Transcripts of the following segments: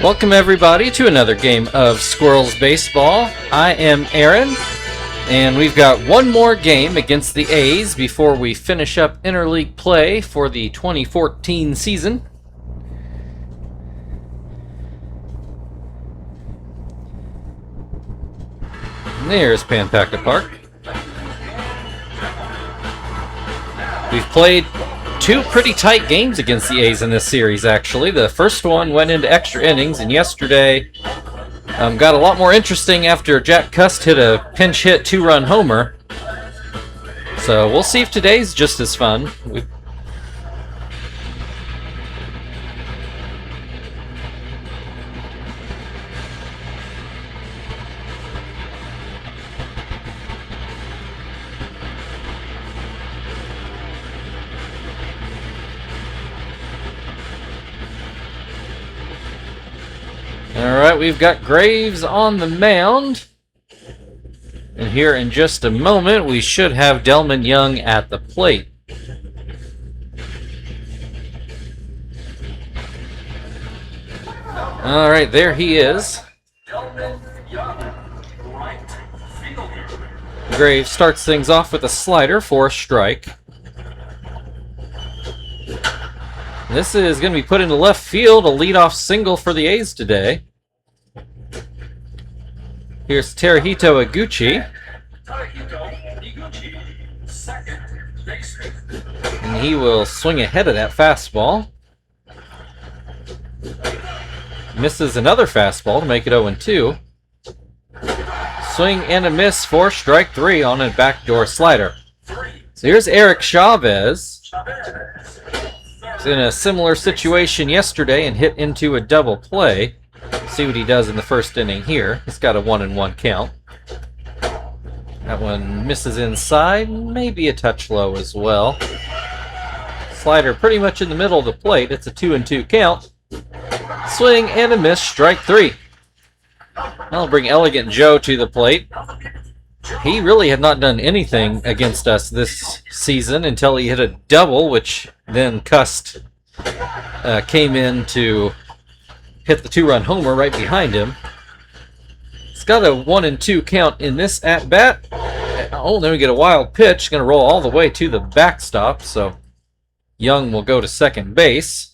Welcome everybody to another game of Squirrels Baseball. I am Aaron, and we've got one more game against the A's before we finish up interleague play for the 2014 season. And there's Panpaca Park. We've played two pretty tight games against the A's in this series, actually. The first one went into extra innings, and yesterday got a lot more interesting after Jack Cust hit a pinch hit two-run homer. So we'll see if today's just as fun. Alright, we've got Graves on the mound. And here in just a moment, we should have Delman Young at the plate. Alright, there he is. Graves starts things off with a slider for a strike. This is going to be put into left field, a leadoff single for the A's today. Here's Teruhito Iguchi. And he will swing ahead of that fastball. Misses another fastball to make it 0-2. Swing and a miss for strike three on a backdoor slider. So here's Eric Chavez. He's in a similar situation yesterday and hit into a double play. See what he does in the first inning here. He's got a 1-1 count. That one misses inside, maybe a touch low as well. Slider pretty much in the middle of the plate. It's a 2-2 count. Swing and a miss, strike three. I'll bring Elegant Joe to the plate. He really had not done anything against us this season until he hit a double, which then Cust came in to hit the two-run homer right behind him. It's got a 1-2 count in this at-bat. Oh, then we get a wild pitch. Going to roll all the way to the backstop, so Young will go to second base.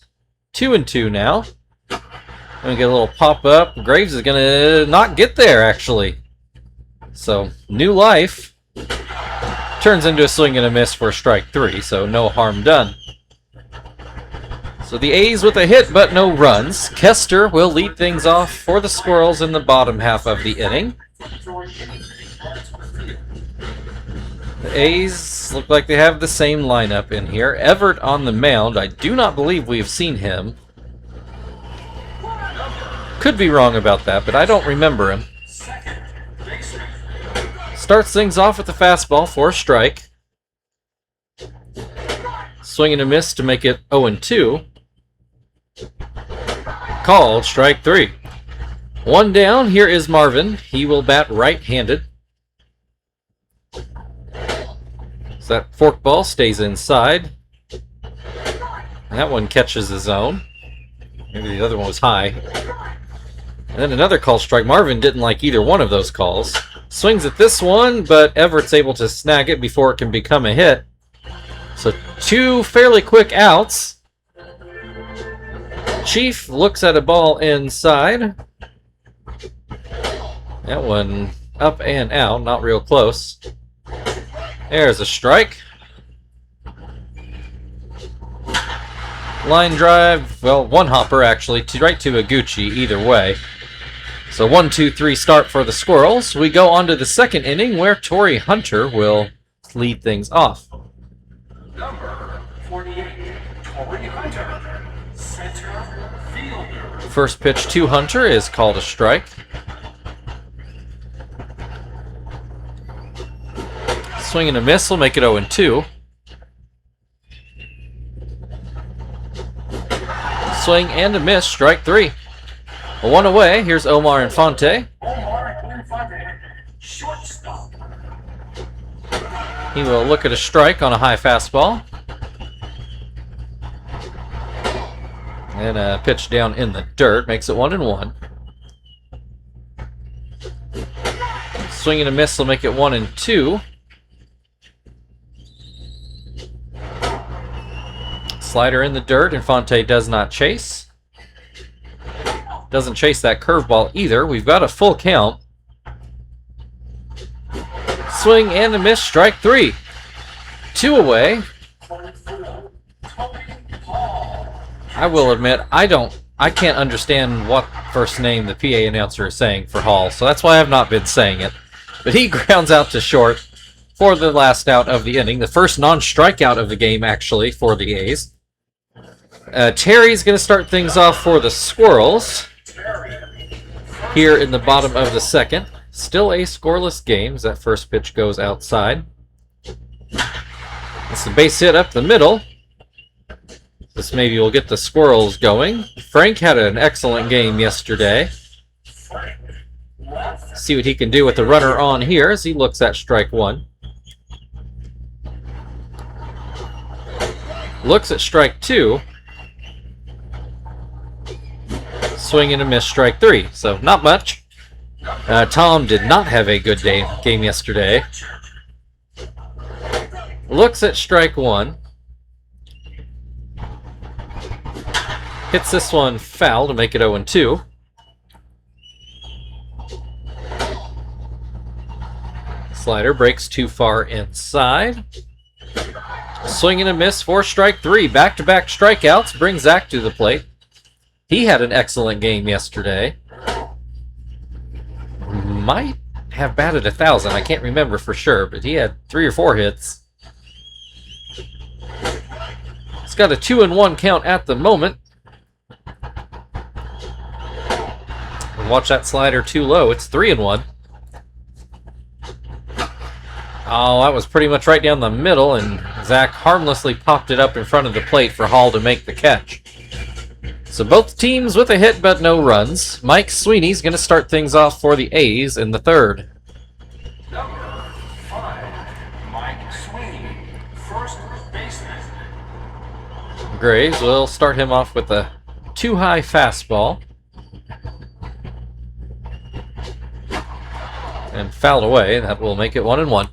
2-2 now. Going to get a little pop-up. Graves is going to not get there, actually. So, new life. Turns into a swing and a miss for strike three, so no harm done. So the A's with a hit, but no runs. Kester will lead things off for the Squirrels in the bottom half of the inning. The A's look like they have the same lineup in here. Everett on the mound. I do not believe we have seen him. Could be wrong about that, but I don't remember him. Starts things off with the fastball for a strike. Swing and a miss to make it 0-2. Called strike three. One down. Here is Marvin. He will bat right-handed. So that forkball stays inside. And that one catches his own. Maybe the other one was high. And then another call strike. Marvin didn't like either one of those calls. Swings at this one, but Everett's able to snag it before it can become a hit. So two fairly quick outs. Chief looks at a ball inside. That one up and out, not real close. There's a strike. Line drive, well, one hopper actually, right to Iguchi either way. So 1-2-3 start for the Squirrels. We go on to the second inning where Torrey Hunter will lead things off. Number 48, Torrey Hunter, center fielder. First pitch to Hunter is called a strike. Swing and a miss will make it 0-2. Swing and a miss, strike three. One away, here's Omar Infante. Shortstop. He will look at a strike on a high fastball. And a pitch down in the dirt makes it 1-1. Swing and a miss will make it 1-2. Slider in the dirt. Infante does not chase. Doesn't chase that curveball either. We've got a full count. Swing and a miss. Strike 3. 2 away. I will admit, I can't understand what first name the PA announcer is saying for Hall, so that's why I have not been saying it. But he grounds out to short for the last out of the inning. The first non-strikeout of the game, actually, for the A's. Terry's going to start things off for the Squirrels here in the bottom of the second. Still a scoreless game as that first pitch goes outside. It's a base hit up the middle. This maybe will get the Squirrels going. Frank had an excellent game yesterday. See what he can do with the runner on here as he looks at strike 1. Looks at strike 2. Swing and a miss, strike 3. So not much. Tom did not have a good game yesterday. Looks at strike 1. Hits this one foul to make it 0-2. Slider breaks too far inside. Swing and a miss for strike 3. Back-to-back strikeouts bring Zach to the plate. He had an excellent game yesterday. Might have batted 1,000. I can't remember for sure, but he had 3 or 4 hits. He's got a 2-1 count at the moment. Watch that slider too low. It's 3-1. Oh, that was pretty much right down the middle, and Zach harmlessly popped it up in front of the plate for Hall to make the catch. So both teams with a hit but no runs. Mike Sweeney's going to start things off for the A's in the third. Number 5, Mike Sweeney, first baseman. Graves will start him off with a too-high fastball. And fouled away. That will make it 1-1.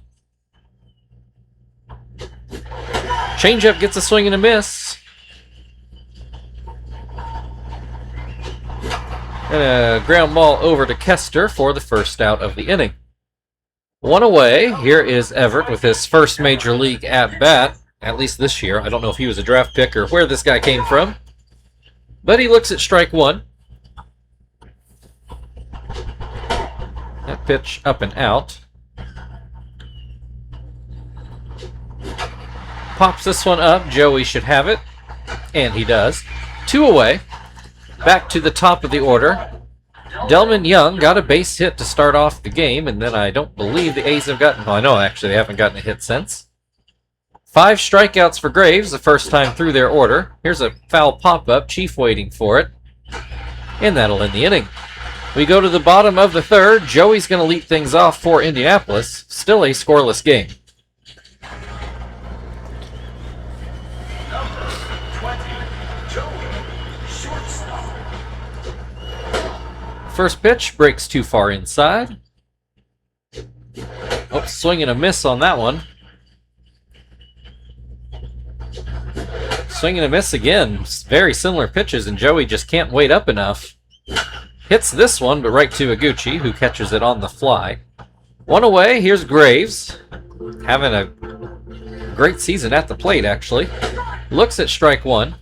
Changeup gets a swing and a miss. And a ground ball over to Kester for the first out of the inning. 1 away. Here is Everett with his first major league at-bat, at least this year. I don't know if he was a draft pick or where this guy came from. But he looks at strike 1. That pitch up and out. Pops this one up. Joey should have it. And he does. 2 away. Back to the top of the order. Delman Young got a base hit to start off the game, and then I don't believe the A's have gotten... Well, I know actually they haven't gotten a hit since. 5 strikeouts for Graves, the first time through their order. Here's a foul pop-up. Chief waiting for it. And that'll end the inning. We go to the bottom of the third. Joey's going to lead things off for Indianapolis. Still a scoreless game. Number 20, Joey, shortstop. First pitch breaks too far inside. Oh, swing and a miss on that one. Swing and a miss again. Very similar pitches, and Joey just can't wait up enough. Hits this one, but right to Iguchi, who catches it on the fly. 1 away. Here's Graves. Having a great season at the plate, actually. Looks at strike 1.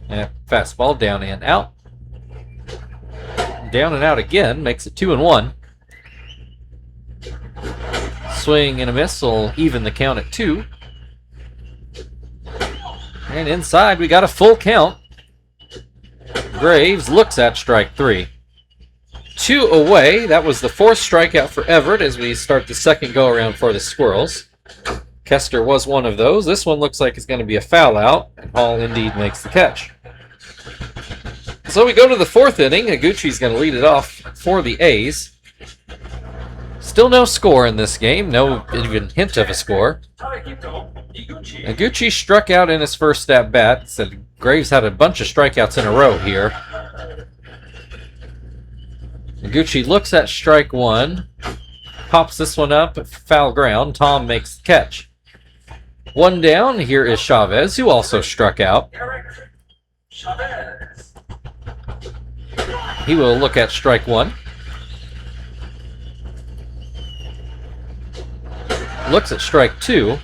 And fastball down and out. Down and out again. Makes it 2-1. Swing and a miss will even the count at 2. And inside, we got a full count. Graves looks at strike 3. 2 away. That was the 4th strikeout for Everett as we start the second go-around for the Squirrels. Kester was one of those. This one looks like it's going to be a foul out, and Hall indeed makes the catch. So we go to the 4th inning. Iguchi's going to lead it off for the A's. Still no score in this game. No even hint of a score. Iguchi struck out in his first at bat. Said Graves had a bunch of strikeouts in a row here. Iguchi looks at strike one, pops this one up, foul ground. Tom makes the catch. One down. Here is Chavez, who also struck out. He will look at strike one. Looks at strike two.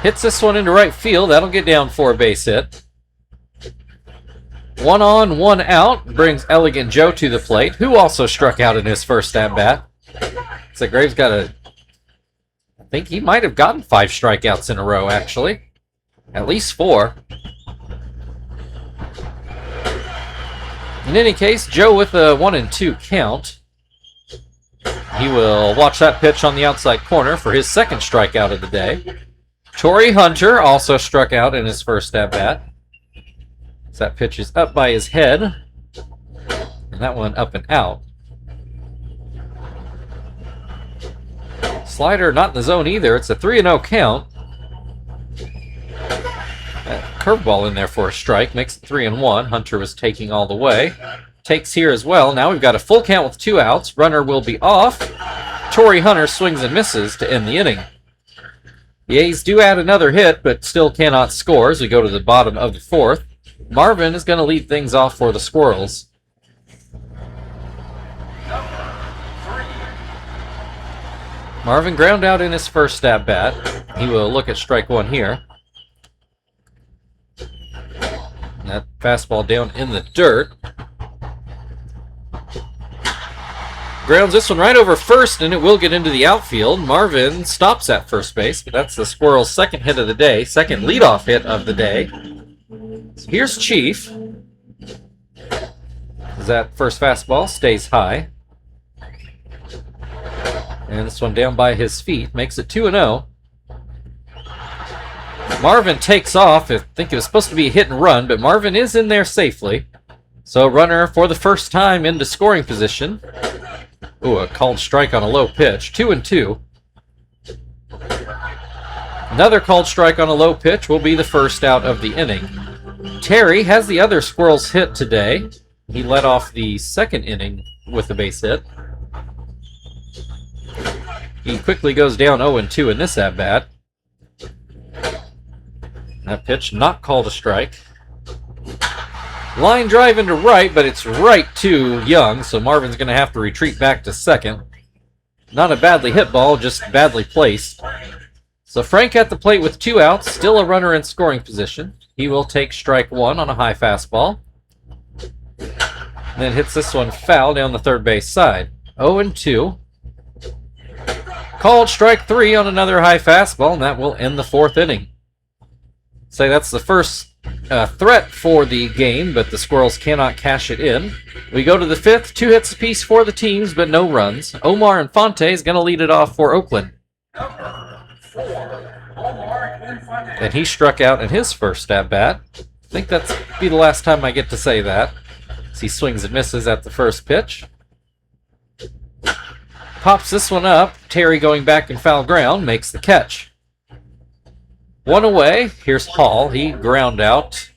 Hits this one into right field. That'll get down for a base hit. 1 on, 1 out. Brings Elegant Joe to the plate, who also struck out in his first at-bat. So Graves got I think he might have gotten 5 strikeouts in a row, actually. At least 4. In any case, Joe with a 1-2 count. He will watch that pitch on the outside corner for his second strikeout of the day. Torrey Hunter also struck out in his first at-bat. So that pitch is up by his head. And that one up and out. Slider not in the zone either. It's a 3-0 count. That curveball in there for a strike makes it 3-1. Hunter was taking all the way. Takes here as well. Now we've got a full count with 2 outs. Runner will be off. Torrey Hunter swings and misses to end the inning. The A's do add another hit, but still cannot score as we go to the bottom of the 4th. Marvin is going to lead things off for the Squirrels. Marvin ground out in his first at-bat. He will look at strike one here. That fastball down in the dirt. Grounds this one right over first, and it will get into the outfield. Marvin stops at first base, but that's the Squirrels' second hit of the day, second leadoff hit of the day. So here's Chief. That first fastball stays high. And this one down by his feet makes it 2-0. Marvin takes off. I think it was supposed to be a hit and run, but Marvin is in there safely. So runner for the first time into scoring position. Ooh, a called strike on a low pitch. 2-2. Another called strike on a low pitch will be the first out of the inning. Terry has the other Squirrels hit today. He led off the second inning with a base hit. He quickly goes down 0-2 in this at-bat. That pitch not called a strike. Line drive into right, but it's right to Young, so Marvin's going to have to retreat back to second. Not a badly hit ball, just badly placed. So Frank at the plate with 2 outs, still a runner in scoring position. He will take strike one on a high fastball. And then hits this one foul down the third base side. 0-2. Called strike 3 on another high fastball, and that will end the 4th inning. Say that's the first threat for the game, but the Squirrels cannot cash it in. We go to the 5th, 2 hits apiece for the teams, but no runs. Omar Infante is going to lead it off for Oakland. And he struck out in his first at-bat. I think that's be the last time I get to say that. As he swings and misses at the first pitch. Pops this one up. Terry going back in foul ground makes the catch. 1 away. Here's Hall. He ground out.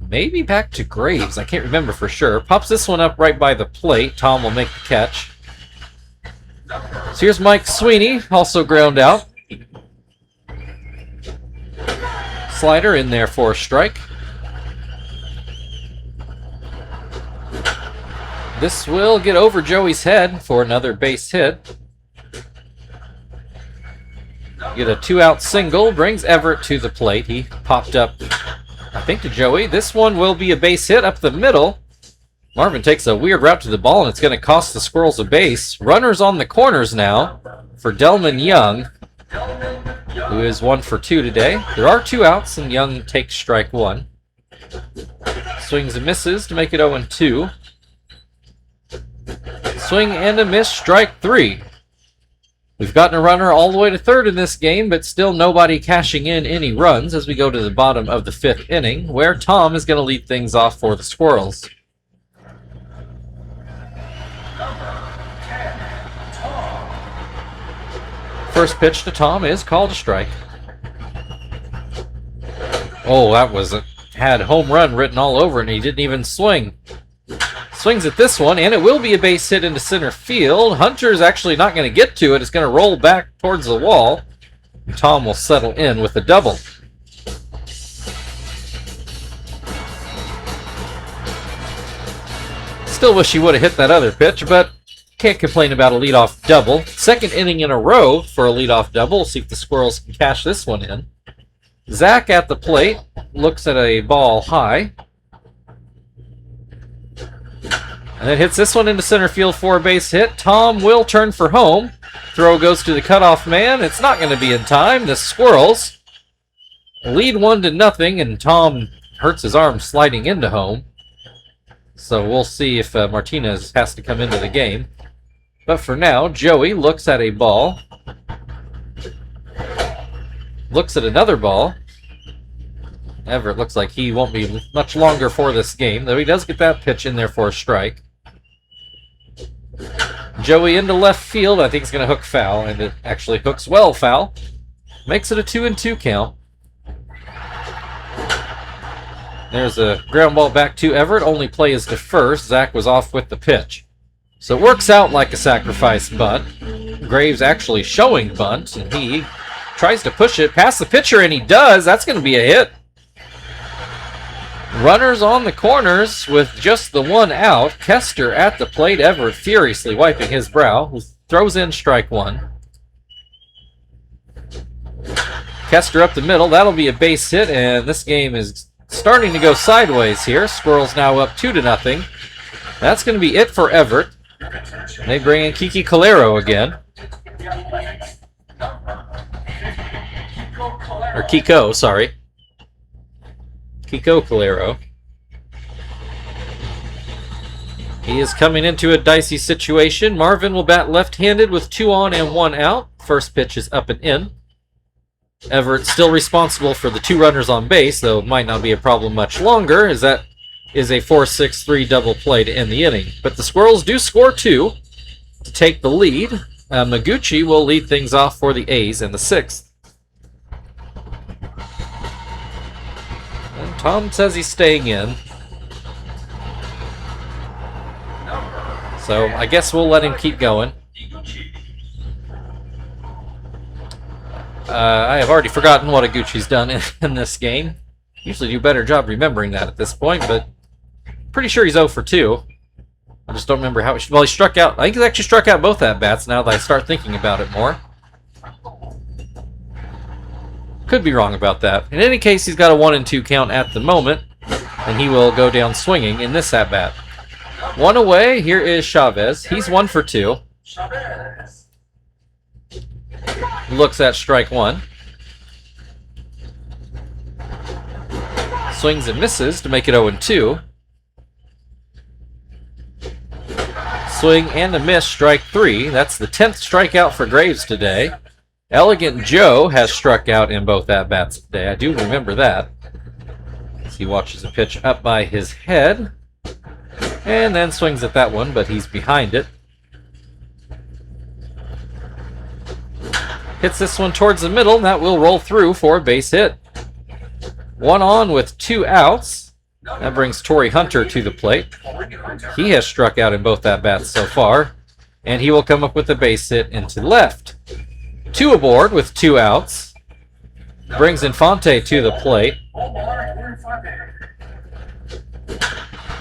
Maybe back to Graves. I can't remember for sure. Pops this one up right by the plate. Tom will make the catch. So here's Mike Sweeney. Also ground out. Slider in there for a strike. This will get over Joey's head for another base hit. Get a 2-out single, brings Everett to the plate. He popped up, I think, to Joey. This one will be a base hit up the middle. Marvin takes a weird route to the ball, and it's going to cost the Squirrels a base. Runners on the corners now for Delman Young, who is 1 for 2 today. There are 2 outs, and Young takes strike 1. Swings and misses to make it 0-2. Swing and a miss, strike 3. We've gotten a runner all the way to third in this game, but still nobody cashing in any runs as we go to the bottom of the 5th inning, where Tom is going to lead things off for the Squirrels. First pitch to Tom is called a strike. Oh, that had home run written all over it, and he didn't even swing. Swings at this one, and it will be a base hit into center field. Hunter's actually not going to get to it. It's going to roll back towards the wall. Tom will settle in with a double. Still wish he would have hit that other pitch, but can't complain about a leadoff double. Second inning in a row for a leadoff double. We'll see if the Squirrels can cash this one in. Zach at the plate looks at a ball high. And then hits this one into center field for a base hit. Tom will turn for home. Throw goes to the cutoff man. It's not going to be in time. The Squirrels lead 1-0, and Tom hurts his arm sliding into home. So we'll see if Martinez has to come into the game. But for now, Joey looks at a ball. Looks at another ball. Everett looks like he won't be much longer for this game, though he does get that pitch in there for a strike. Joey into left field. I think it's going to hook foul, and it actually hooks well foul. Makes it a 2-2 count. There's a ground ball back to Everett. Only play is to first. Zach was off with the pitch. So it works out like a sacrifice bunt. Graves actually showing bunt, and he tries to push it past the pitcher, and he does. That's going to be a hit. Runners on the corners with just the one out. Kester at the plate. Everett furiously wiping his brow. Throws in strike one. Kester up the middle. That'll be a base hit, and this game is starting to go sideways here. Squirrels now up 2-0. That's going to be it for Everett. They bring in Kiki Calero again. Or Kiko, sorry. Kiko Calero. He is coming into a dicey situation. Marvin will bat left-handed with 2 on and 1 out. First pitch is up and in. Everett still responsible for the 2 runners on base, though it might not be a problem much longer, as that is a 4-6-3 double play to end the inning. But the Squirrels do score 2 to take the lead. Maguchi will lead things off for the A's in the 6th. And Tom says he's staying in. So I guess we'll let him keep going. I have already forgotten what Iguchi's done in this game. Usually do a better job remembering that at this point, but pretty sure he's 0 for 2. I just don't remember how. Well, he struck out. I think he actually struck out both at-bats now that I start thinking about it more. Could be wrong about that. In any case, he's got a 1-2 count at the moment, and he will go down swinging in this at-bat. One away. Here is Chavez. He's 1 for 2. Looks at strike one. Swings and misses to make it 0-2. Swing and a miss, strike 3. That's the 10th strikeout for Graves today. Elegant Joe has struck out in both at-bats today. I do remember that. As he watches a pitch up by his head. And then swings at that one, but he's behind it. Hits this one towards the middle, and that will roll through for a base hit. 1 on with 2 outs. That brings Torrey Hunter to the plate. He has struck out in both at-bats so far, and he will come up with a base hit into left. 2 aboard with 2 outs. Brings Infante to the plate.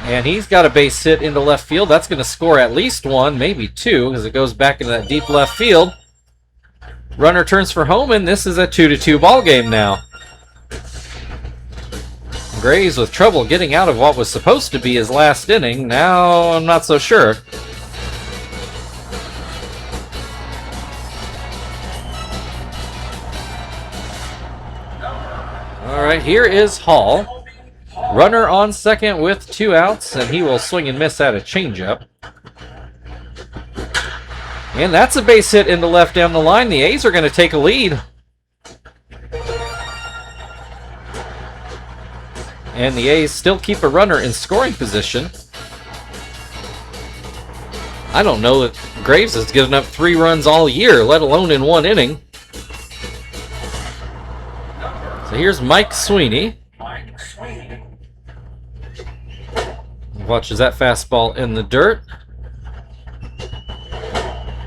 And he's got a base hit into left field. That's going to score at least 1, maybe 2, because it goes back into that deep left field. Runner turns for home, and this is a 2-2 ball game now. Graves with trouble getting out of what was supposed to be his last inning. Now I'm not so sure. All right, here is Hall. Runner on second with 2 outs, and he will swing and miss at a changeup. And that's a base hit into left down the line. The A's are going to take a lead. And the A's still keep a runner in scoring position. I don't know that Graves has given up 3 runs all year, let alone in 1 inning. So here's Mike Sweeney. Mike Sweeney. Watches that fastball in the dirt.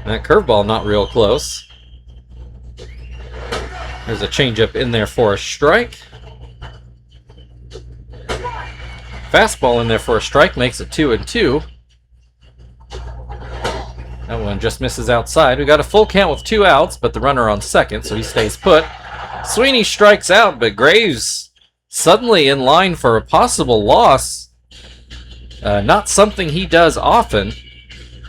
That curveball not real close. There's a changeup in there for a strike. Fastball in there for a strike makes it 2-2. That one just misses outside. We got a full count with 2 outs, but the runner on second, so he stays put. Sweeney strikes out, but Graves suddenly in line for a possible loss. Not something he does often.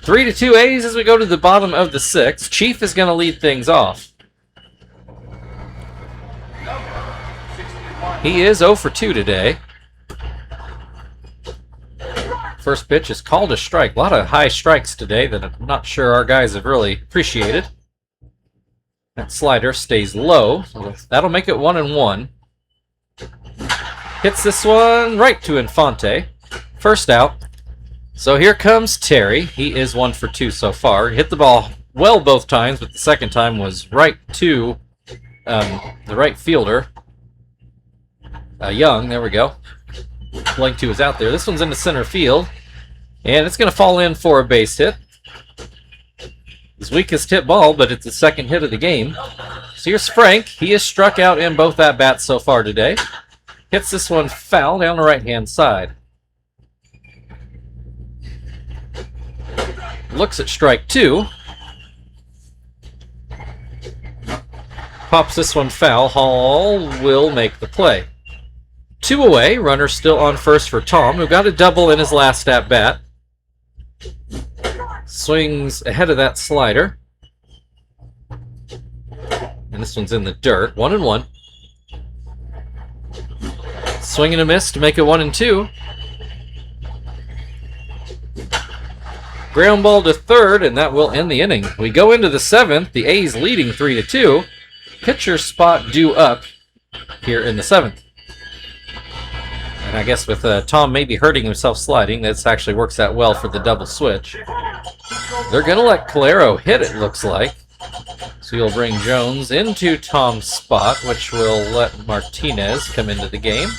3-2 A's as we go to the bottom of the 6th. Chief is going to lead things off. He is 0 for 2 today. First pitch is called a strike. A lot of high strikes today that I'm not sure our guys have really appreciated. That slider stays low. That'll make it 1-1. Hits this one right to Infante. First out. So here comes Terry. He is 1 for 2 so far. Hit the ball well both times, but the second time was right to the right fielder. Young, there we go. Blank 2 is out there. This one's into center field. And it's going to fall in for a base hit. His weakest hit ball, but it's the second hit of the game. So here's Frank. He is struck out in both at-bats so far today. Hits this one foul down the right-hand side. Looks at strike 2. Pops this one foul. Hall will make the play. 2 away. Runner still on first for Tom, who got a double in his last at-bat. Swings ahead of that slider. And this one's in the dirt. 1-1. Swing and a miss to make it 1-2. Ground ball to third, and that will end the inning. We go into the 7th. The A's leading 3-2. Pitcher spot due up here in the 7th. And I guess with Tom maybe hurting himself sliding, this actually works out well for the double switch. They're going to let Calero hit, it looks like. So you'll bring Jones into Tom's spot, which will let Martinez come into the game.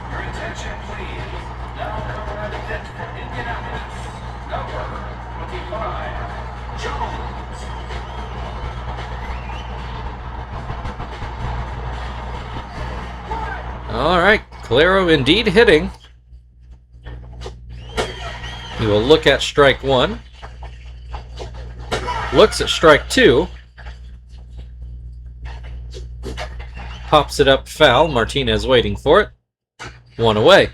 Your attention, please. Now coming on the pitch for Indianapolis, number 25, Jones. All right, Calero indeed hitting. He will look at strike 1. Looks at strike 2. Pops it up foul. Martinez waiting for it. 1 away.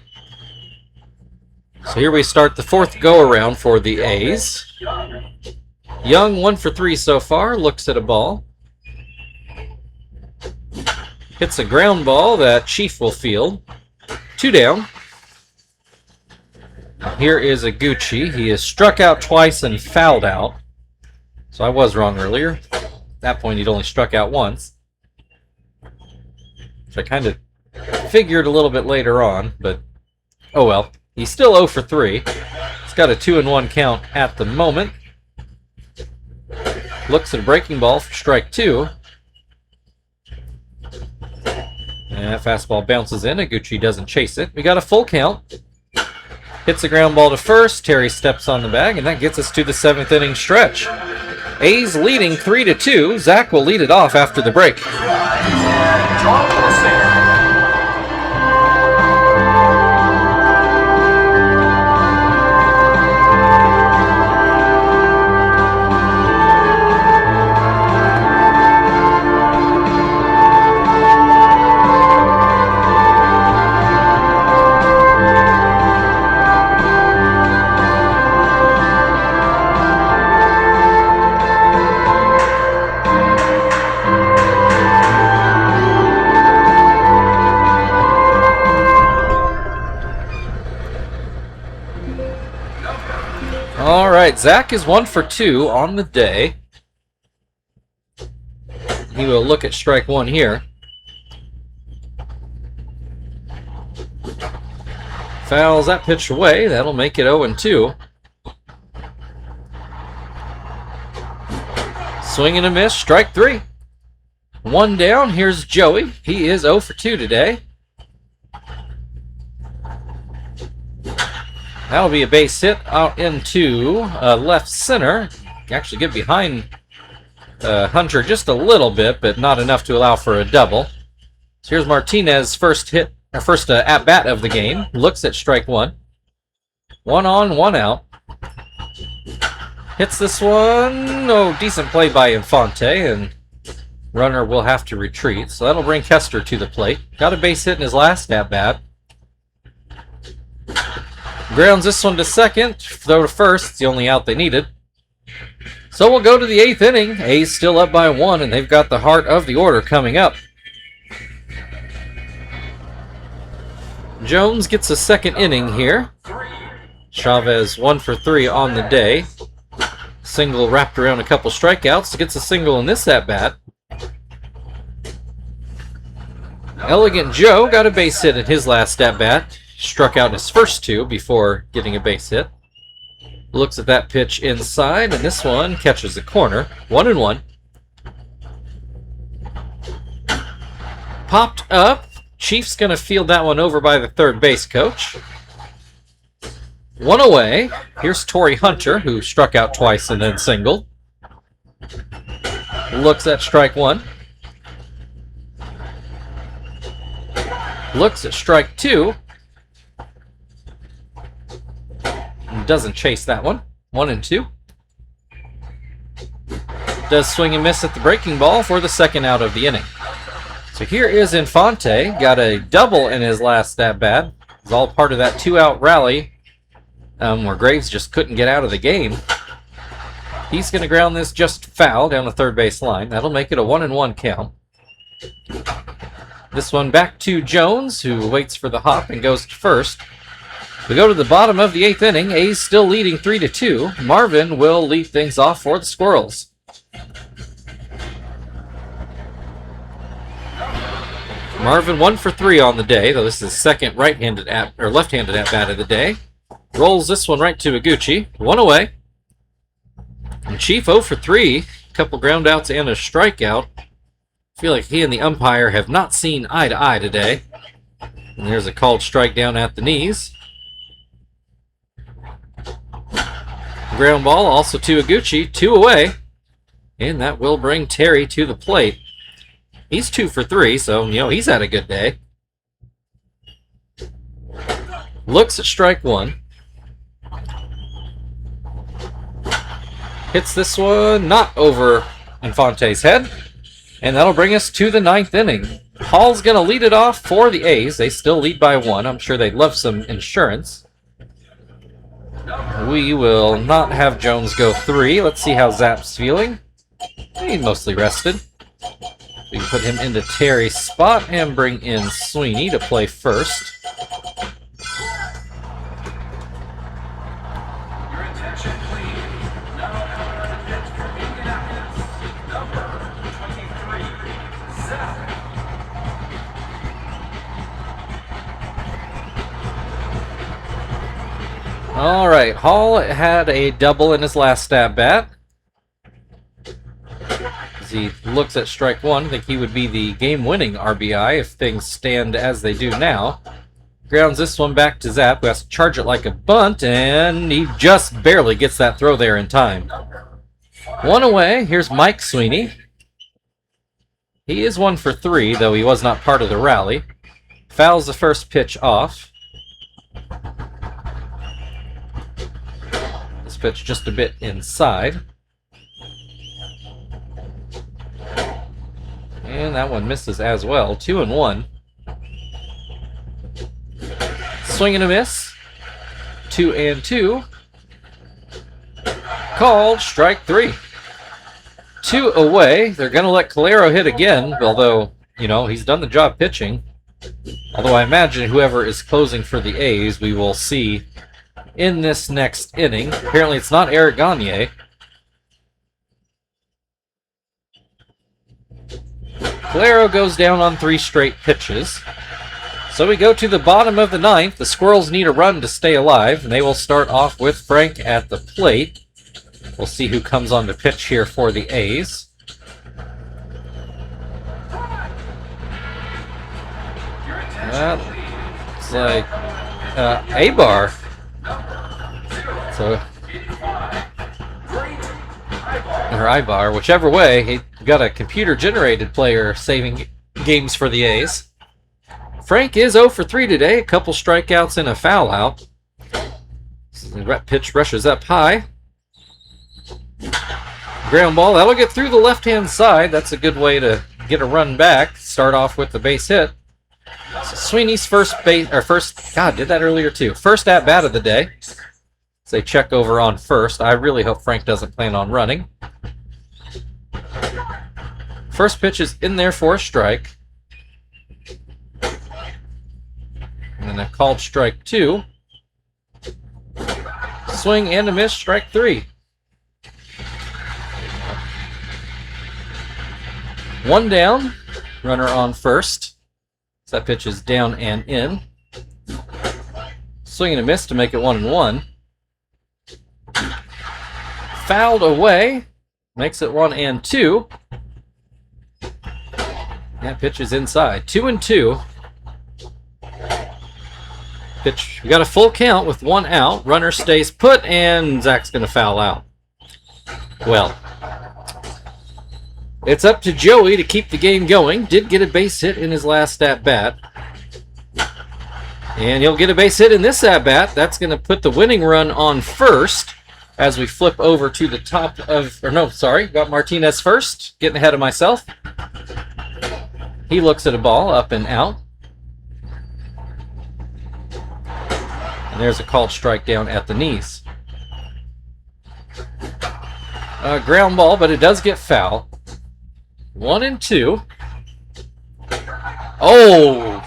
So here we start the 4th go-around for the A's. Young 1 for 3 so far. Looks at a ball. Hits a ground ball that Chief will field. 2 down. Here is Iguchi. He is struck out twice and fouled out. So I was wrong earlier. At that point, he'd only struck out once. Which I kind of figured a little bit later on, but oh well. He's still 0 for 3. He's got a 2-1 count at the moment. Looks at a breaking ball for strike 2. And that fastball bounces in. Iguchi doesn't chase it. We got a full count. Hits a ground ball to first. Terry steps on the bag, and that gets us to the 7th inning stretch. A's leading 3-2. Zach will lead it off after the break. All right, Zach is 1 for 2 on the day. He will look at strike 1 here. Fouls that pitch away. That'll make it 0-2. Swing and a miss, strike 3. 1 down, here's Joey. He is 0 for 2 today. That'll be a base hit out into left center. Actually get behind Hunter just a little bit, but not enough to allow for a double. So here's Martinez's first at-bat of the game. Looks at strike 1. 1 on, 1 out. Hits this one. Oh, decent play by Infante, and runner will have to retreat. So that'll bring Kester to the plate. Got a base hit in his last at-bat. Grounds this one to second, throw to first. It's the only out they needed. So we'll go to the 8th inning. A's still up by 1, and they've got the heart of the order coming up. Jones gets a second inning here. Chavez 1 for 3 on the day. Single wrapped around a couple strikeouts. Gets a single in this at-bat. Elegant Joe got a base hit in his last at-bat. Struck out in his first 2 before getting a base hit. Looks at that pitch inside, and this one catches the corner. 1-1. Popped up. Chief's going to field that one over by the third base coach. 1 away. Here's Torrey Hunter, who struck out twice and then singled. Looks at strike 1. Looks at strike 2. Doesn't chase that one. 1-2. Does swing and miss at the breaking ball for the second out of the inning. So here is Infante. Got a double in his last at-bat. It's all part of that 2-out rally where Graves just couldn't get out of the game. He's going to ground this just foul down the third base line. That'll make it a 1-1 count. This one back to Jones, who waits for the hop and goes to first. We go to the bottom of the 8th inning. A's still leading 3-2. Marvin will lead things off for the Squirrels. Marvin 1 for 3 on the day, though this is second left-handed at-bat of the day. Rolls this one right to Iguchi. 1 away. And Chief 0 for 3. Couple ground outs and a strikeout. I feel like he and the umpire have not seen eye to eye today. And there's a called strike down at the knees. Ground ball also to Iguchi, 2 away. And that will bring Terry to the plate. He's 2 for 3, so, he's had a good day. Looks at strike 1. Hits this one, not over Infante's head. And that'll bring us to the 9th inning. Hall's going to lead it off for the A's. They still lead by 1. I'm sure they'd love some insurance. We will not have Jones go 3. Let's see how Zapp's feeling. He's mostly rested. We can put him into Terry's spot and bring in Sweeney to play first. Your attention, please. Now on the pitch for Indianapolis, number 23, Zach. All right, Hall had a double in his last at-bat. As he looks at strike 1, I think he would be the game-winning RBI if things stand as they do now. Grounds this one back to Zapp, who has to charge it like a bunt, and he just barely gets that throw there in time. 1 away. Here's Mike Sweeney. He is 1 for 3, though he was not part of the rally. Fouls the first pitch off. This pitch just a bit inside. And that one misses as well. 2-1. Swing and a miss. 2-2. Called strike 3. 2 away. They're going to let Calero hit again, although, he's done the job pitching. Although I imagine whoever is closing for the A's, we will see in this next inning. Apparently it's not Eric Gagne. Calero goes down on 3 straight pitches. So we go to the bottom of the 9th. The Squirrels need a run to stay alive, and they will start off with Frank at the plate. We'll see who comes on the pitch here for the A's. It's like A-Bar. So, or I-Bar, whichever way, he got a computer-generated player saving games for the A's. Frank is 0 for 3 today, a couple strikeouts and a foul out. The pitch rushes up high. Ground ball, that'll get through the left-hand side. That's a good way to get a run back. Start off with the base hit. So Sweeney's first, God, did that earlier too. First at-bat of the day. So they check over on first. I really hope Frank doesn't plan on running. First pitch is in there for a strike. And then a called strike 2. Swing and a miss, strike 3. One down, runner on first. So that pitch is down and in. Swing and a miss to make it 1-1. Fouled away, makes it 1-2. That pitch is inside, 2-2. Pitch, we got a full count with 1 out. Runner stays put, and Zach's going to foul out. Well, it's up to Joey to keep the game going. Did get a base hit in his last at-bat. And he'll get a base hit in this at-bat. That's going to put the winning run on first as we flip over to the top of... Or no, sorry. Got Martinez first. Getting ahead of myself. He looks at a ball up and out. And there's a called strike down at the knees. Ground ball, but it does get foul. 1-2. Oh!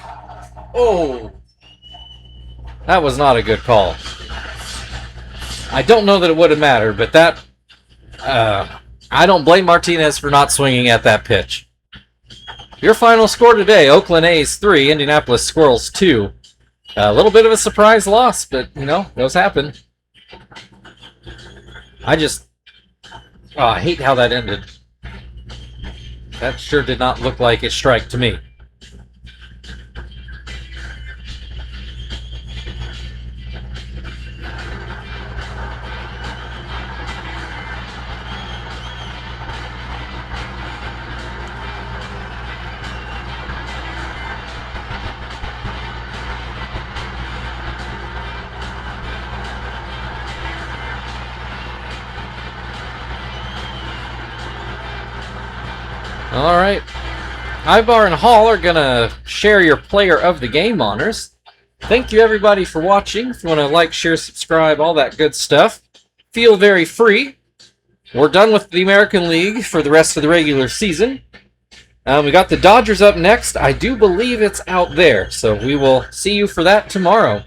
That was not a good call. I don't know that it would have mattered, but that... I don't blame Martinez for not swinging at that pitch. Your final score today, Oakland A's 3, Indianapolis Squirrels 2. A little bit of a surprise loss, but, you know, those happen. I hate how that ended. That sure did not look like a strike to me. All right. Ibar and Hall are going to share your player of the game honors. Thank you, everybody, for watching. If you want to like, share, subscribe, all that good stuff, feel very free. We're done with the American League for the rest of the regular season. We got the Dodgers up next. I do believe it's out there, so we will see you for that tomorrow.